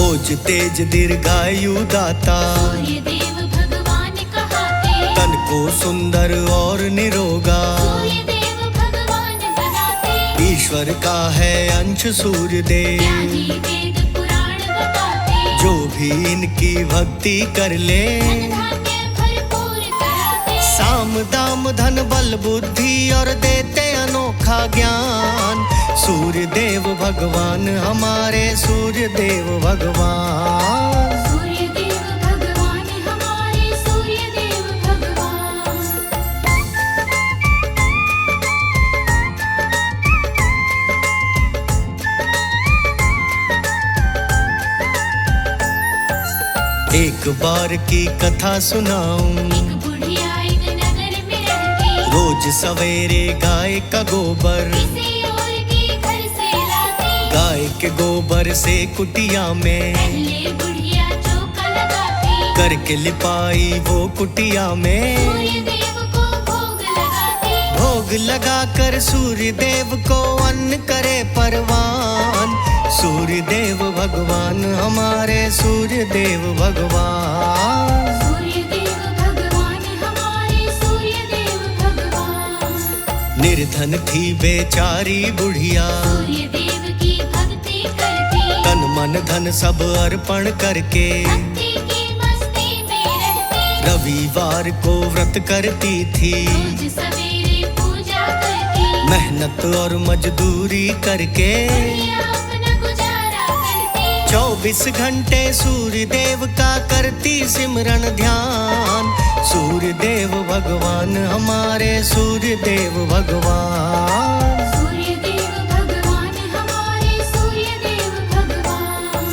ओज तेज दीर्घायु दाता, सूर्य देव भगवान कहाते, तन को सुंदर और निरोगा, सूर्य देव भगवान बनाते, ईश्वर का है अंश सूर्य देव। ज्ञानी वेद पुराण बताते, जो भी इनकी भक्ति कर ले, धन धान्य भरपूर कराते, साम दाम धन बल बुद्धि और देते अनोखा ज्ञान। सूर्य देव भगवान हमारे, सूर्य देव भगवान। सूर्य देव भगवान हमारे, सूर्य देव भगवान। एक बार की कथा सुनाऊं, एक बुढ़िया एक नगर में रहती, रोज सवेरे गाय का गोबर, किसी और के घर से लाती, गाय के गोबर से कुटिया में पहले बुढ़िया चौका लगाती, करके लिपाई वो कुटिया में। सूर्य देव को भोग लगाती, भोग लगाकर सूर्य देव को अन्न करे परवान। सूर्य देव भगवान हमारे, सूर्य देव भगवान। सूर्य देव भगवान हमारे, सूर्य देव भगवान। निर्धन थी बेचारी बुढ़िया, सूर्य देव की भक्ति करती, तन मन धन सब अर्पण करके भक्ति की मस्ती में रहती, रविवार को व्रत करती थी। रोज सवेरे पूजा करती, मेहनत और मजदूरी करके बढ़िया अपना गुजारा करती, 24 घंटे सूर्य देव का करती सिमरन ध्यान। सूर्य देव भगवान हमारे, सूर्य देव भगवान। सूर्य देव भगवान हमारे, सूर्य देव भगवान।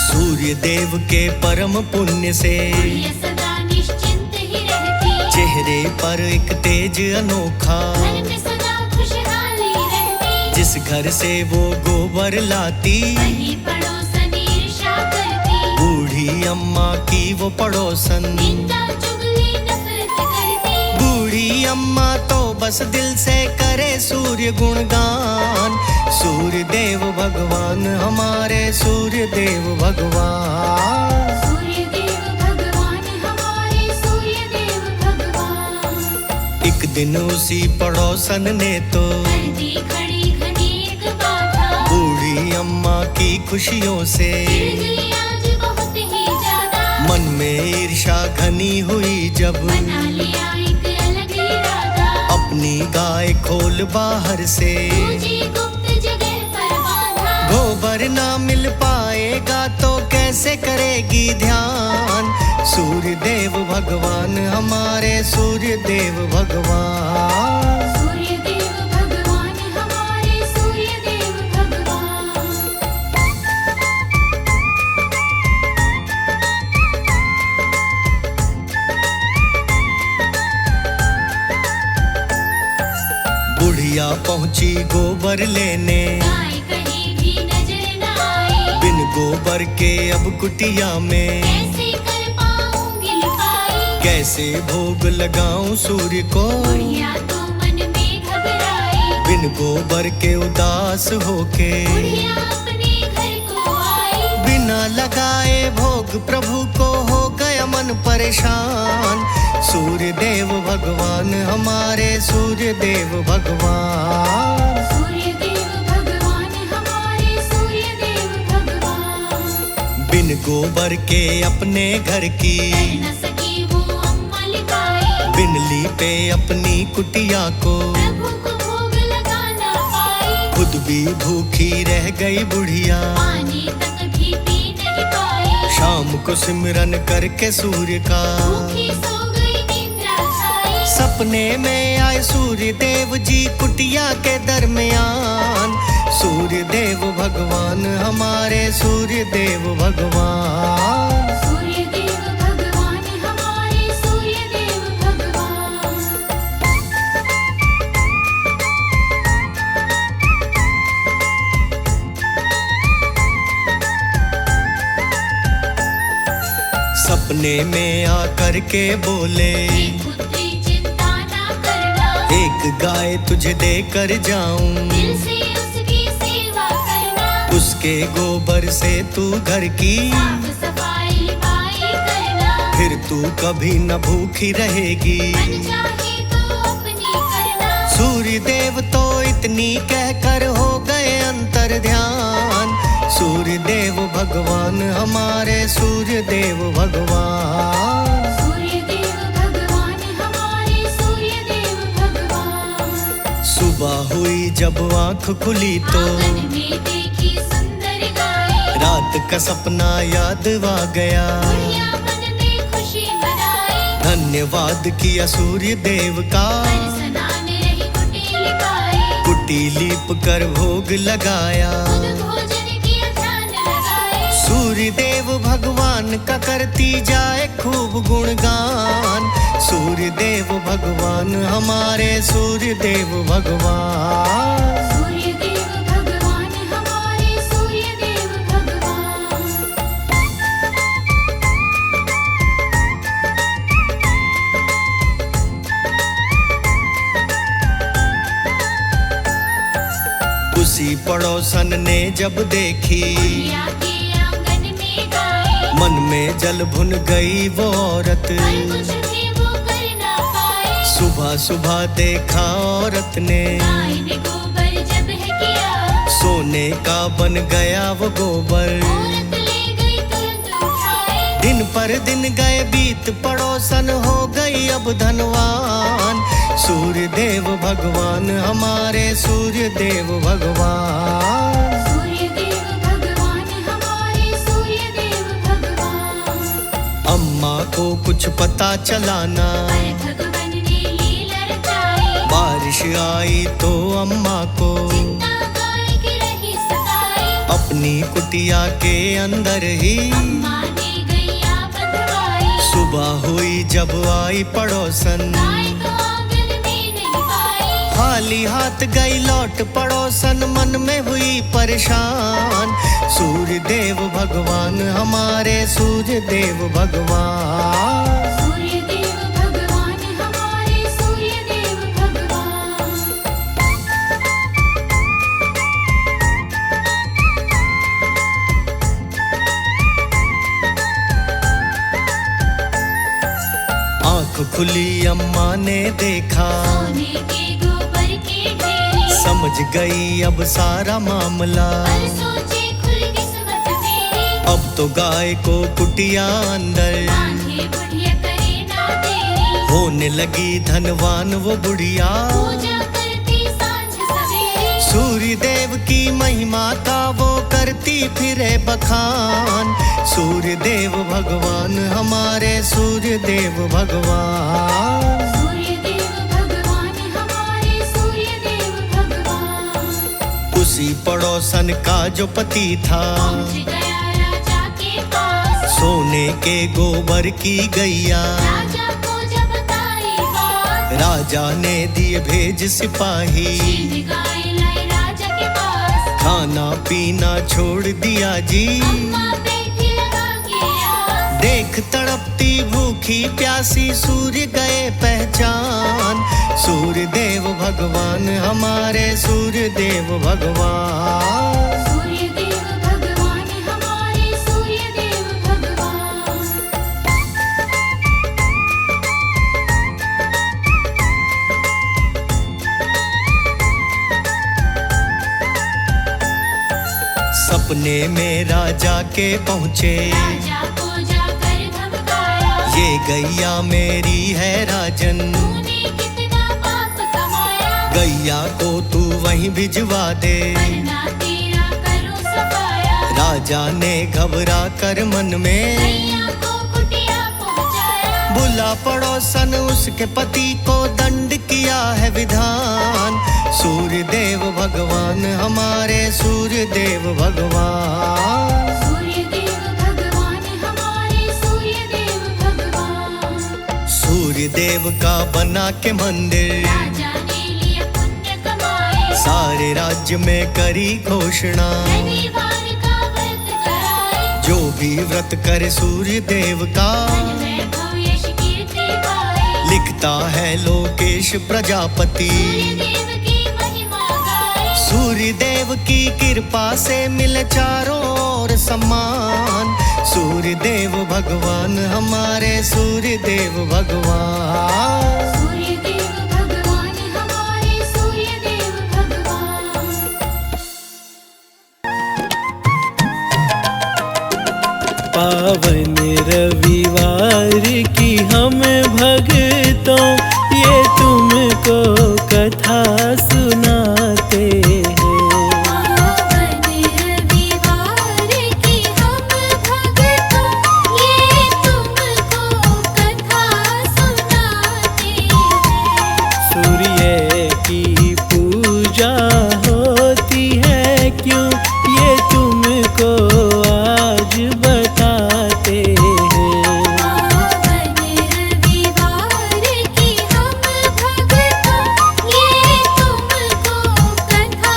सूर्य देव के परम पुण्य से बुढ़िया सदा निश्चिंत ही रहती, चेहरे पर एक तेज अनोखा। घर में सदा खुशहाली रहती, जिस घर से वो गोबर लाती, वही पड़ोसन ईर्ष्या करती, बूढ़ी अम्मा की वो पड़ोसन। निंदा चुगली नफरत करती, बूढ़ी अम्मा तो बस दिल से करे सूर्य गुणगान। सूर्य देव भगवान हमारे, सूर्य देव भगवान। सूर्य देव भगवान हमारे, सूर्य देव भगवान। एक दिन उसी पड़ोसन ने तो कर दी खड़ी घनी एक बाधा, बूढ़ी अम्मा की खुशियों से चिढ़ गई आज बहुत ही ज्यादा, मन में ईर्ष्या घनी हुई जब बना लिया एक अलग इरादा, अपनी गाय खोल बाहर से तुझे गुप्त जगह पर बांधा, गोबर ना मिल पाएगा तो कैसे करेगी ध्यान। सूर्य देव भगवान हमारे, सूर्य देव भगवान। सूर्य देव भगवान हमारे, सूर्य देव भगवान। बुढ़िया पहुंची गोबर लेने, गाय कहीं भी नजर न आई, बिन गोबर के अब कुटिया में कैसे कर पाऊंगी लिपाई, कैसे भोग लगाऊं सूर्य को। बुढ़िया तो मन में घबराई, बिन गोबर के उदास होके बुढ़िया अपने घर को आई, बिना लगाए भोग प्रभु को हो गया मन परेशान। सूर्य देव भगवान हमारे, सूर्य देव भगवान। सूर्य देव भगवान हमारे, सूर्य देव भगवान। बिन गोबर के अपने घर की कर न सकी वो अम्मा लिपाई, बिन लीपे अपनी कुटिया को प्रभु को भोग लगा न पाई, खुद भी भूखी रह गई बुढ़िया। पानी तक भी पी नहीं पाई, शाम को सिमरन करके सूर्य का भूखी सो गई निद्रा छाई, सपने में आए सूर्य देव जी कुटिया के दरमियान। सूर्य देव भगवान हमारे, सूर्य देव भगवान। सूर्य देव भगवान हमारे, सूर्य देव भगवान। सपने सपने में आकर के बोले, खुद की चिंता ना करना, एक गाय तुझे देकर जाऊं, दिल से उसकी सेवा करना, उसके गोबर से तू घर की साफ सफाई लिपाई करना, फिर तू कभी न भूखी रहेगी। मन चाहे तो अपनी करना। सूर्य देव तो इतनी कहकर हो गए अंतर ध्यान, सूर्य देव भगवान हमारे सूर्य देव भगवान। सूर्य देव भगवान हमारे सूर्य देव भगवान। सुबह हुई जब आँख खुली तो आंगन में देखी सुंदर गाय, रात का सपना याद आ गया, बुढ़िया मन में खुशी मनाई, धन्यवाद किया सूर्य देव का, बरसना में रही कुटील गाय, कुटी लीप कर भोग लगाया। खुद भोजन किया ध्यान लगाए, सूर्य देव भगवान का करती जाए खूब गुणगान, सूर्य देव भगवान हमारे सूर्य देव भगवान। सूर्य देव भगवान हमारे सूर्य देव भगवान। उसी पड़ोसन ने जब देखी, बुढ़िया के आंगन में गाय, मन में जल भुन गई वो औरत, पर कुछ भी वो कर ना पाए, सुबह सुबह देखा औरत ने, गाय ने गोबर जब है किया, सोने का बन गया वो गोबर। औरत ले गई तुरंत उठाए, दिन पर दिन गए बीत पड़ोसन हो गई अब धनवान, सूर्य देव भगवान हमारे सूर्य देव भगवान। सूर्य देव भगवान हमारे सूर्य देव भगवान। अम्मा को कुछ पता चलाना, पर भगवान ने लीला रचाई, बारिश आई तो अम्मा को चिंता गाय की रही सताई, अपनी कुटिया के अंदर ही अम्मा ने गैया बंधवाई, सुबह हुई जब आई पड़ोसन, गाय तो आंगन में नहीं पाई, खाली हाथ गई लौट पड़ोसन, मन में हुई परेशान, सूर्य देव भगवान हमारे सूर्य देव भगवान। सूर्य देव भगवान हमारे सूर्य देव भगवान। आँख खुली अम्मा ने देखा, सोने के गोबर के ढेरी, समझ गई अब सारा मामला, पर सोचे खुल किस्मत मेरी, अब तो गाय को कुटिया अंदर बांधे बुढ़िया करे ना देरी, होने लगी धनवान वो बुढ़िया। पूजा करती सांझ सवेरे, सूर्य देव की महिमा का वो करती फिरे बखान, सूर्य देव भगवान हमारे सूर्य देव भगवान। सूर्य देव भगवान हमारे सूर्य देव भगवान। उसी पड़ोसन का जो पति था, पहुंच गया राजा के पास, सोने के गोबर की गैया, राजा को जब बताई बात, राजा ने दिए भेज सिपाही, शीघ्र गाय लाए राजा के पास, खाना पीना छोड़ दिया जी, अम्मा बैठी लगा के आस, देख तड़पती भूखी प्यासी सूर्य गए पहचान, सूर्य देव भगवान हमारे सूर्य देव भगवान। सूर्य देव भगवान हमारे सूर्य देव भगवान। सपने में राजा के पहुँचे, राजा को जाकर धमकाया, ये गैया मेरी है राजन, तूने कितना पाप कमाया, गैया को तू वहीं भिजवा दे। वरना तेरा करूं सफाया, राजा ने घबरा कर मन में गैया को कुटिया पहुंचाया, बुला पड़ोसन उसके पति को दंड किया है विधान, सूर्य देव भगवान हमारे सूर्य देव भगवान। सूर्य देव भगवान हमारे सूर्य देव भगवान। सूर्य देव का बना के मंदिर, राजा ने लिया पुण्य कमाए, सारे राज्य में करी घोषणा, रविवार का व्रत कराए, जो भी व्रत करे सूर्य देव का, धन पिता है लोकेश प्रजापति। सूर्य देव की महिमा गाए, सूर्य देव की कृपा से मिले चारों ओर सम्मान। सूर्य देव भगवान हमारे, सूर्य देव भगवान। सूर्य देव भगवान हमारे, सूर्य देव भगवान। पावन रविवार की हम भक्तों ये तुमको कथा सुनाते हैं। पावन रविवार की हम भक्तों ये तुमको कथा सुनाते हैं। सूर्य की पूजा होती है क्यों ये तुमको आज बताते हैं। पावन रविवार की हम भक्तों ये तुमको कथा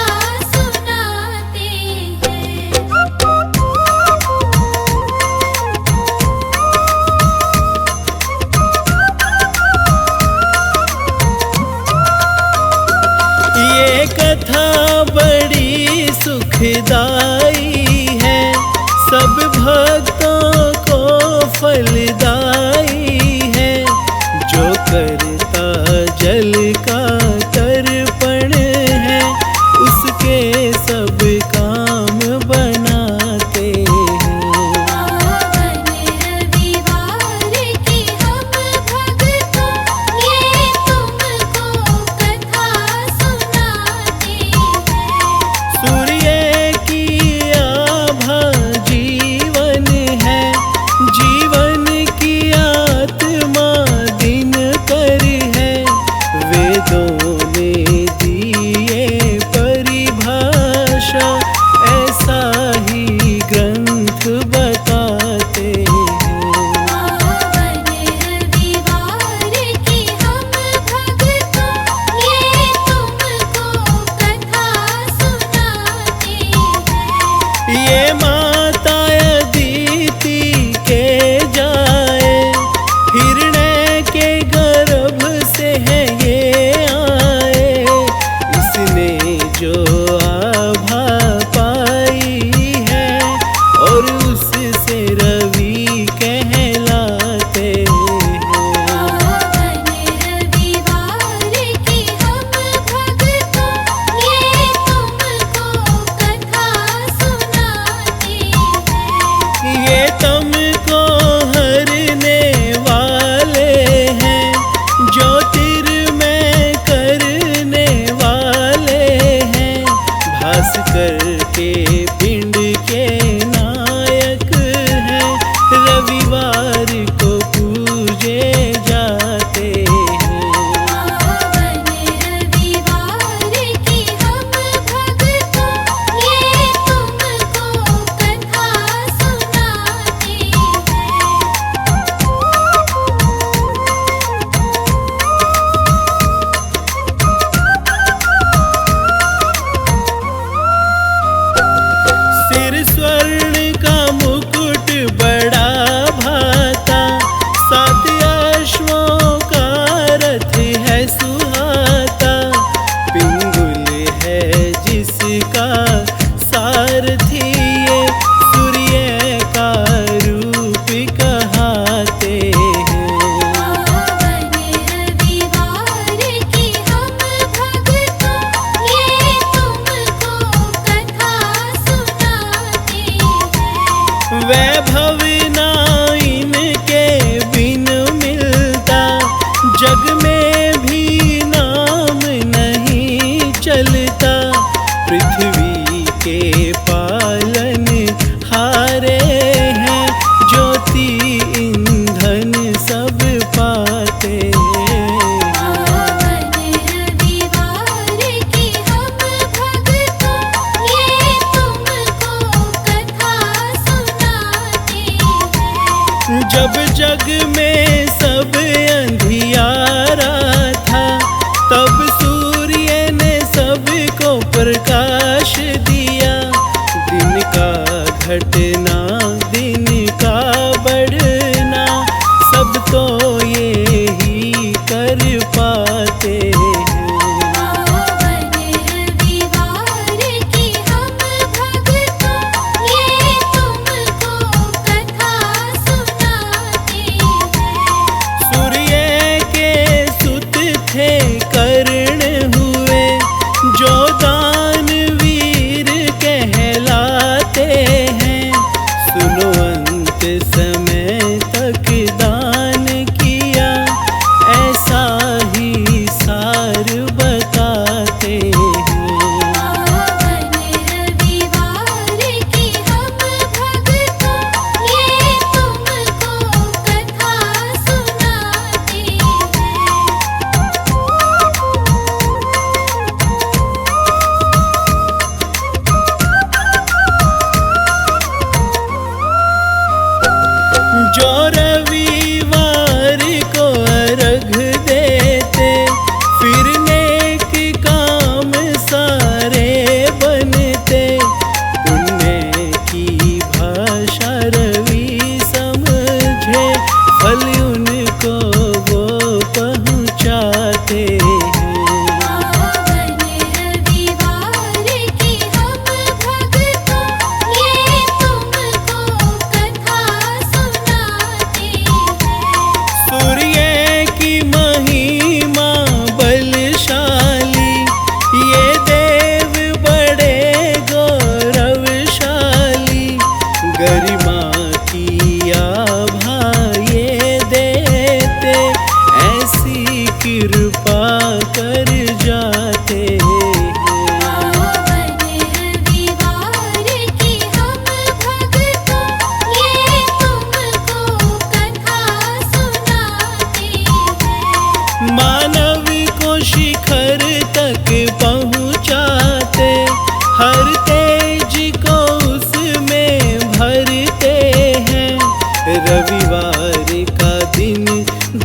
सुनाते हैं। ये कथा बड़ी सुखदाई है, सब भक्तों को फलदाई है। जो करता जल का तर्पण है उसके सब काम बनाते हैं। पावन रविवार की हम भक्तों ये तुमको कथा सुनाते हैं। सूर्य की आभा जीवन है, जीवन की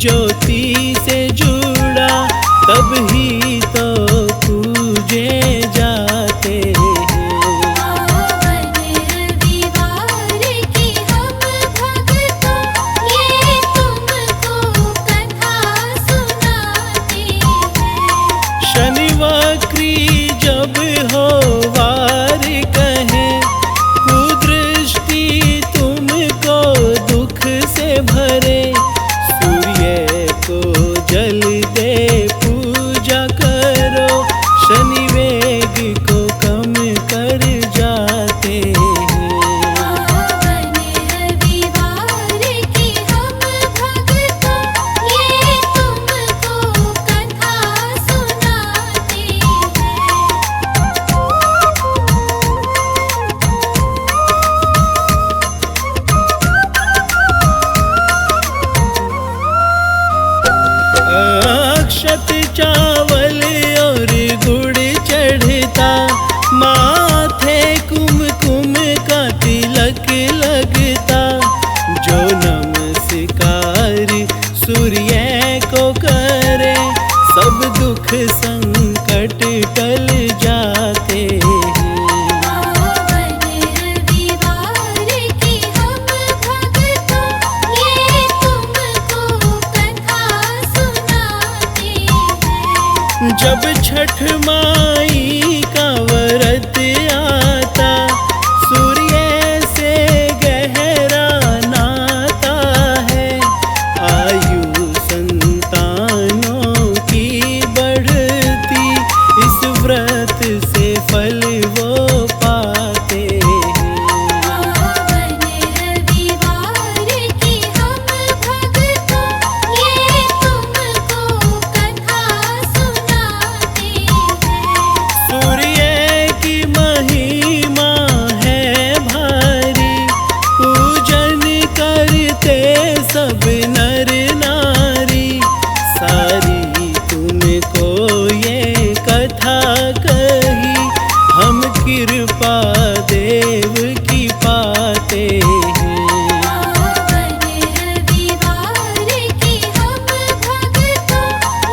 ज्योति से जुड़ा, तब ही तो पूजे जाते हैं। पावन रविवार की हम भक्तों, ये तुमको कथा सुनाते हैं। शनि वक्री जब हो वार कहे, कुदृष्टि तुमको दुख से भरे, सूर्य को जल दे पूजा करो, शनि वेग को कम कर जाते हैं। पावन रविवार की हम भक्तों, ये तुमको कथा सुनाते हैं। अक्षत चावल और गुड़ चढ़ता, माथे कुमकुम का तिलक लगता, जो नमस्कार सूर्य को करे, सब दुख संकट टल जाते हैं। पावन रविवार की हम भक्तों, ये तुमको कथा सुनाते हैं। जब छठ माई का व्रत आता, सूर्य से गहरा नाता है, आयु संतानों की बढ़ती, इस व्रत से फल वो पाते हैं। पावन रविवार की हम भक्तों, ये तुमको कथा सुनाते हैं। सूर्य की महिमा है भारी, पूजन करते सब नर नारी, सारी तुमको ये कथा कही, हम कृपा देव की पाते हैं। पावन रविवार की हम भक्तों,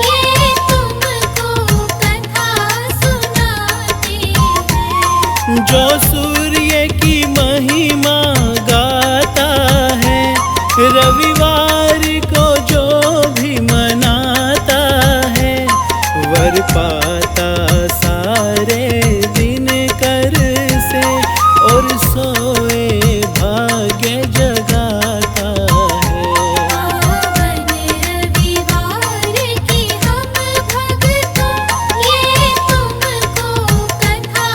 ये तुमको कथा सुनाते हैं। जो सूर्य की महिमा गाता है, रविवार को जो भी मनाता है, वर पाता सारे दिन कर से, और सोए भाग्य जगाता है। पावन रविवार की हम भक्तों, ये तुमको कथा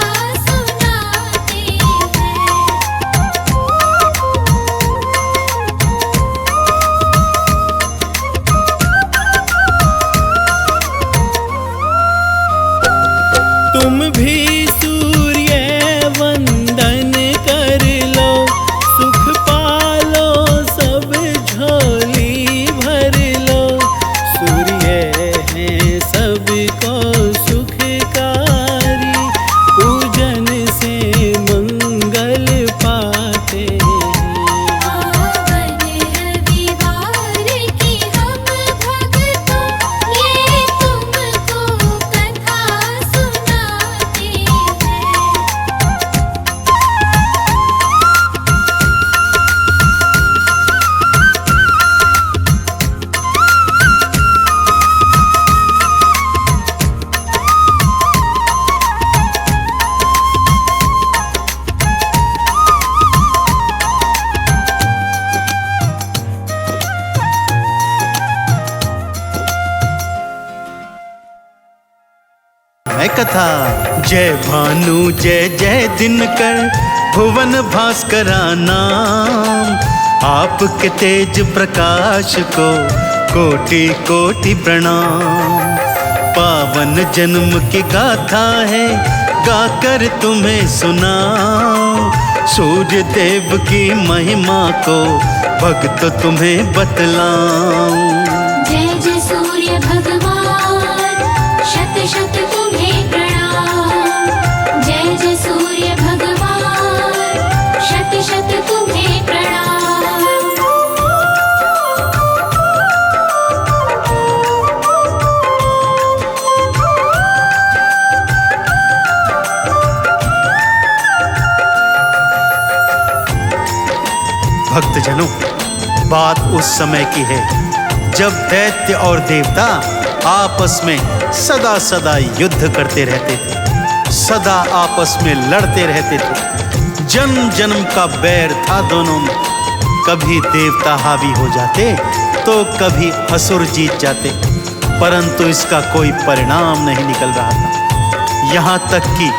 सुनाते हैं। तुम भी सूर्य वंदन कर लो, सुख पालो सब झोली भर लो, सूर्य है सबको सुखकारी, पूजन से मंगल पाते हैं। पावन रविवार की हम भक्तों, ये तुमको कथा सुनाते हैं। है कथा। जय भानु जय जय दिनकर, भुवन भास्करा नाम, आपके तेज प्रकाश को कोटि कोटि प्रणाम। पावन जन्म की गाथा है, गाकर तुम्हें सुनाऊं, सूर्य देव की महिमा को भक्त तुम्हें बतलाऊं। जय जय सूर्य भगवान, शत शत तुम्हें प्रणाम। जय जय सूर्य भगवान, शत शत तुम्हें प्रणाम। भक्तजनों, बात उस समय की है जब दैत्य और देवता आपस में सदा सदा युद्ध करते रहते थे, सदा आपस में लड़ते रहते थे। जन्म जन्म का बैर था दोनों में। कभी देवता हावी हो जाते तो कभी असुर जीत जाते, परंतु इसका कोई परिणाम नहीं निकल रहा था। यहाँ तक कि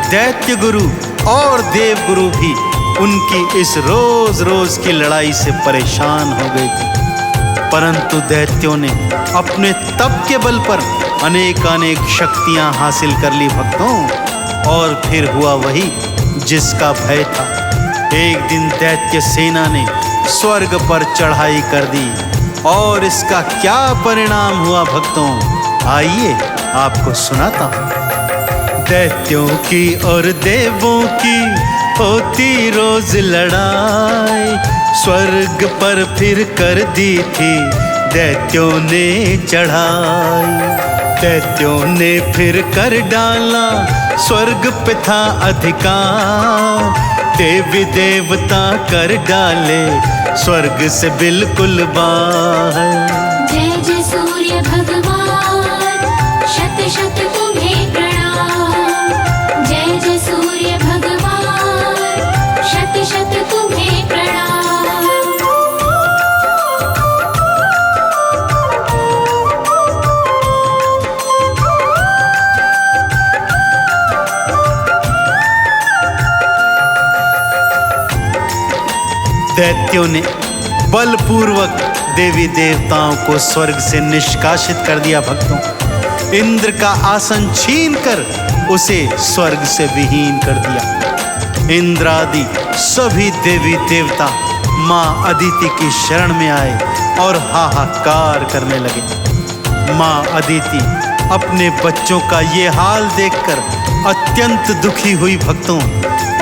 दैत्य गुरु और देव गुरु भी उनकी इस रोज रोज की लड़ाई से परेशान हो गए थे। परंतु दैत्यों ने अपने तप के बल पर अनेकानेक शक्तियां हासिल कर ली भक्तों, और फिर हुआ वही जिसका भय था। एक दिन दैत्य सेना ने स्वर्ग पर चढ़ाई कर दी, और इसका क्या परिणाम हुआ भक्तों, आइए आपको सुनाता हूं। दैत्यों की और देवों की होती रोज लड़ाई, स्वर्ग पर फिर कर दी थी दैत्यों ने चढ़ाई। दैत्यों ने फिर कर डाला स्वर्ग पे था अधिकार, देवी देवता कर डाले स्वर्ग से बिल्कुल बाहर। जय जय सूर्य भगवान, शत शत तुम्हें प्रणाम। जय जय सूर्य भगवान, शत शत तुम्हें प्रणाम। दैत्यों ने बलपूर्वक देवी देवताओं को स्वर्ग से निष्कासित कर दिया भक्तों। इंद्र का आसन छीनकर उसे स्वर्ग से विहीन कर दिया। इंद्र आदि सभी देवी देवता मां अदिति की शरण में आए और हाहाकार करने लगे। मां अदिति अपने बच्चों का ये हाल देखकर अत्यंत दुखी हुई भक्तों,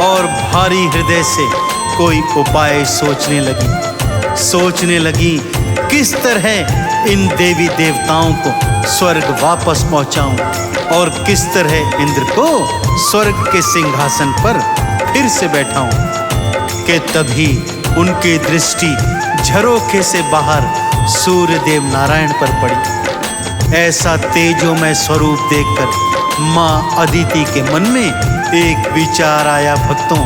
और भारी हृदय से कोई उपाय सोचने लगी किस तरह इन देवी देवताओं को स्वर्ग वापस पहुंचाऊं और किस तरह इंद्र को स्वर्ग के सिंहासन पर फिर से बैठाऊं। कि तभी उनकी दृष्टि झरोखे से बाहर सूर्य देव नारायण पर पड़ी। ऐसा तेजोमय स्वरूप देखकर मां अदिति के मन में एक विचार आया भक्तों,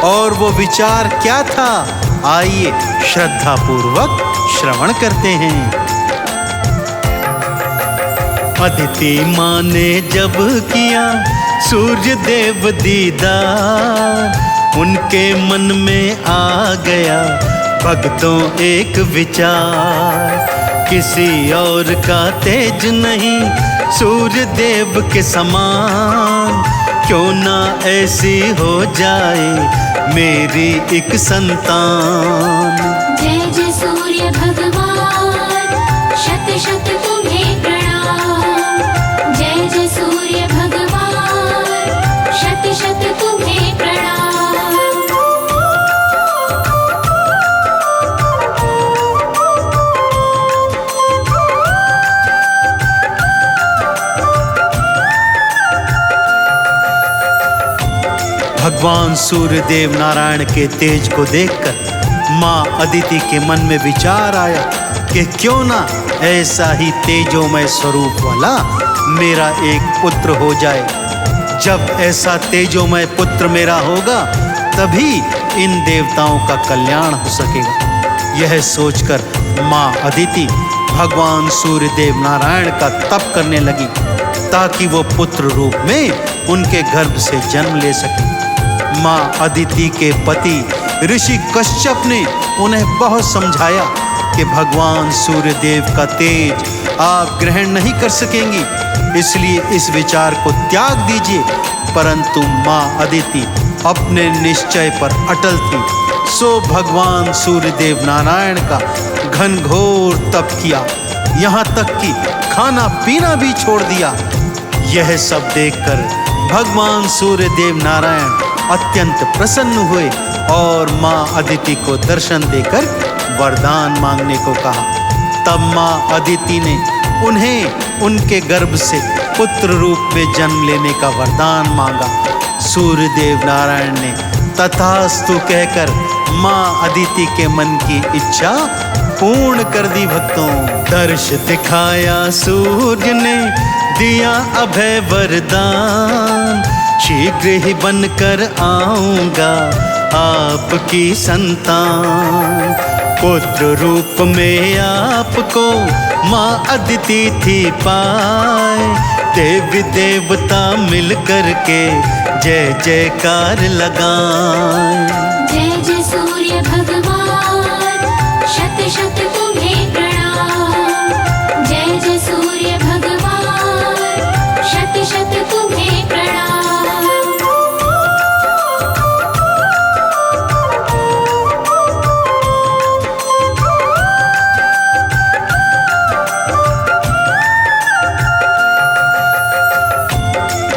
और वो विचार क्या था, आइए श्रद्धा पूर्वक श्रवण करते हैं। अदिति मां ने जब किया सूर्य देव दीदार, उनके मन में आ गया भक्तों एक विचार। किसी और का तेज नहीं सूर्य देव के समान, क्यों ना ऐसी हो जाए मेरी एक संतान। जय जय सूर्य भगवान, शत शत तुम्हें प्रणाम। जय जय सूर्य भगवान, शत शत तुम्हें प्रणाम। भगवान सूर्य देव नारायण के तेज को देखकर मां अदिति के मन में विचार आया कि क्यों ना ऐसा ही तेजोमय स्वरूप वाला मेरा एक पुत्र हो जाए। जब ऐसा तेजोमय पुत्र मेरा होगा तभी इन देवताओं का कल्याण हो सकेगा। यह सोचकर मां अदिति भगवान सूर्य देव नारायण का तप करने लगी ताकि वो पुत्र रूप में उनके गर्भ से जन्म ले सके। मां अदिति के पति ऋषि कश्यप ने उन्हें बहुत समझाया कि भगवान सूर्य देव का तेज आप ग्रहण नहीं कर सकेंगी, इसलिए इस विचार को त्याग दीजिए। परंतु मां अदिति अपने निश्चय पर अटल थी, सो भगवान सूर्य देव नारायण का घनघोर तप किया, यहाँ तक कि खाना पीना भी छोड़ दिया। यह सब देखकर भगवान सूर्य देव नारायण अत्यंत प्रसन्न हुए और मां अदिति को दर्शन देकर वरदान मांगने को कहा। तब मां अदिति ने उन्हें उनके गर्भ से पुत्र रूप में जन्म लेने का वरदान मांगा। सूर्य देव नारायण ने तथास्तु कहकर माँ अदिति के मन की इच्छा पूर्ण कर दी भक्तों। दर्श दिखाया सूर्य ने, दिया अभय वरदान, शीघ्र ही बनकर आऊंगा आपकी संतान। पुत्र रूप में आपको माँ अदिति थी पाए, देवी देवता मिल कर के जय जयकार लगाएं। जय जय सूर्य भगवान, शत शत तुम्हें प्रणाम। जय जय सूर्य भगवान, शत शत तुम्हें प्रणाम।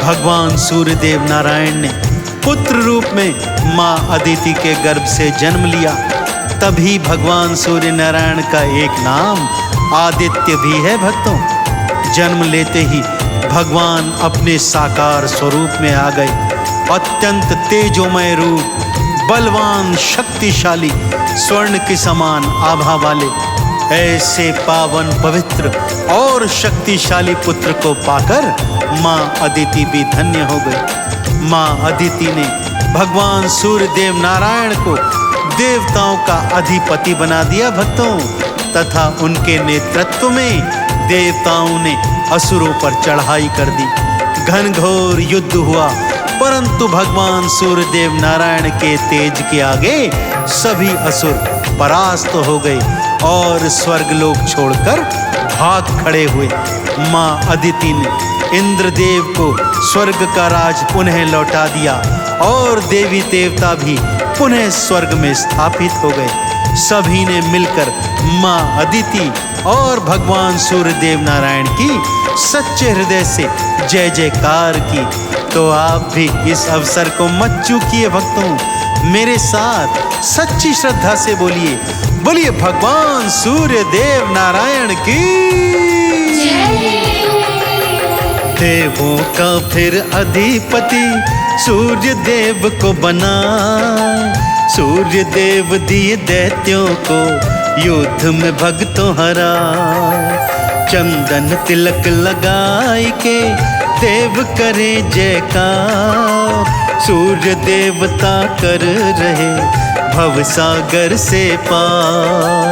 भगवान सूर्यदेव नारायण ने पुत्र रूप में माँ अदिति के गर्भ से जन्म लिया। तभी भगवान सूर्य नारायण का एक नाम आदित्य भी है भक्तों। जन्म लेते ही भगवान अपने साकार स्वरूप में आ गए। अत्यंत तेजोमय रूप, बलवान, शक्तिशाली, स्वर्ण के समान आभा वाले ऐसे पावन, पवित्र और शक्तिशाली पुत्र को पाकर माँ अदिति भी धन्य हो गई। माँ अदिति ने भगवान सूर्यदेव नारायण को देवताओं का अधिपति बना दिया भक्तों, तथा उनके नेतृत्व में देवताओं ने असुरों पर चढ़ाई कर दी। घनघोर युद्ध हुआ, परंतु भगवान सूर्यदेव नारायण के तेज के आगे सभी असुर परास्त हो गए और स्वर्गलोक छोड़कर भाग खड़े हुए। माँ अदिति ने इंद्रदेव को स्वर्ग का राज पुनः लौटा दिया और देवी देवता भी पुनः स्वर्ग में स्थापित हो गए। सभी ने मिलकर माँ अदिति और भगवान सूर्यदेव नारायण की सच्चे हृदय से जय जयकार की। तो आप भी इस अवसर को मत चूकिए भक्तों, मेरे साथ सच्ची श्रद्धा से बोलिए, बोलिए भगवान सूर्यदेव नारायण की। देवों का फिर अधिपति सूर्य देव को बना, सूर्य देव दिए दैत्यों को युद्ध में भक्तों हरा। चंदन तिलक लगाई के देव करे जयकार, सूर्य देवता कर रहे भवसागर से पार।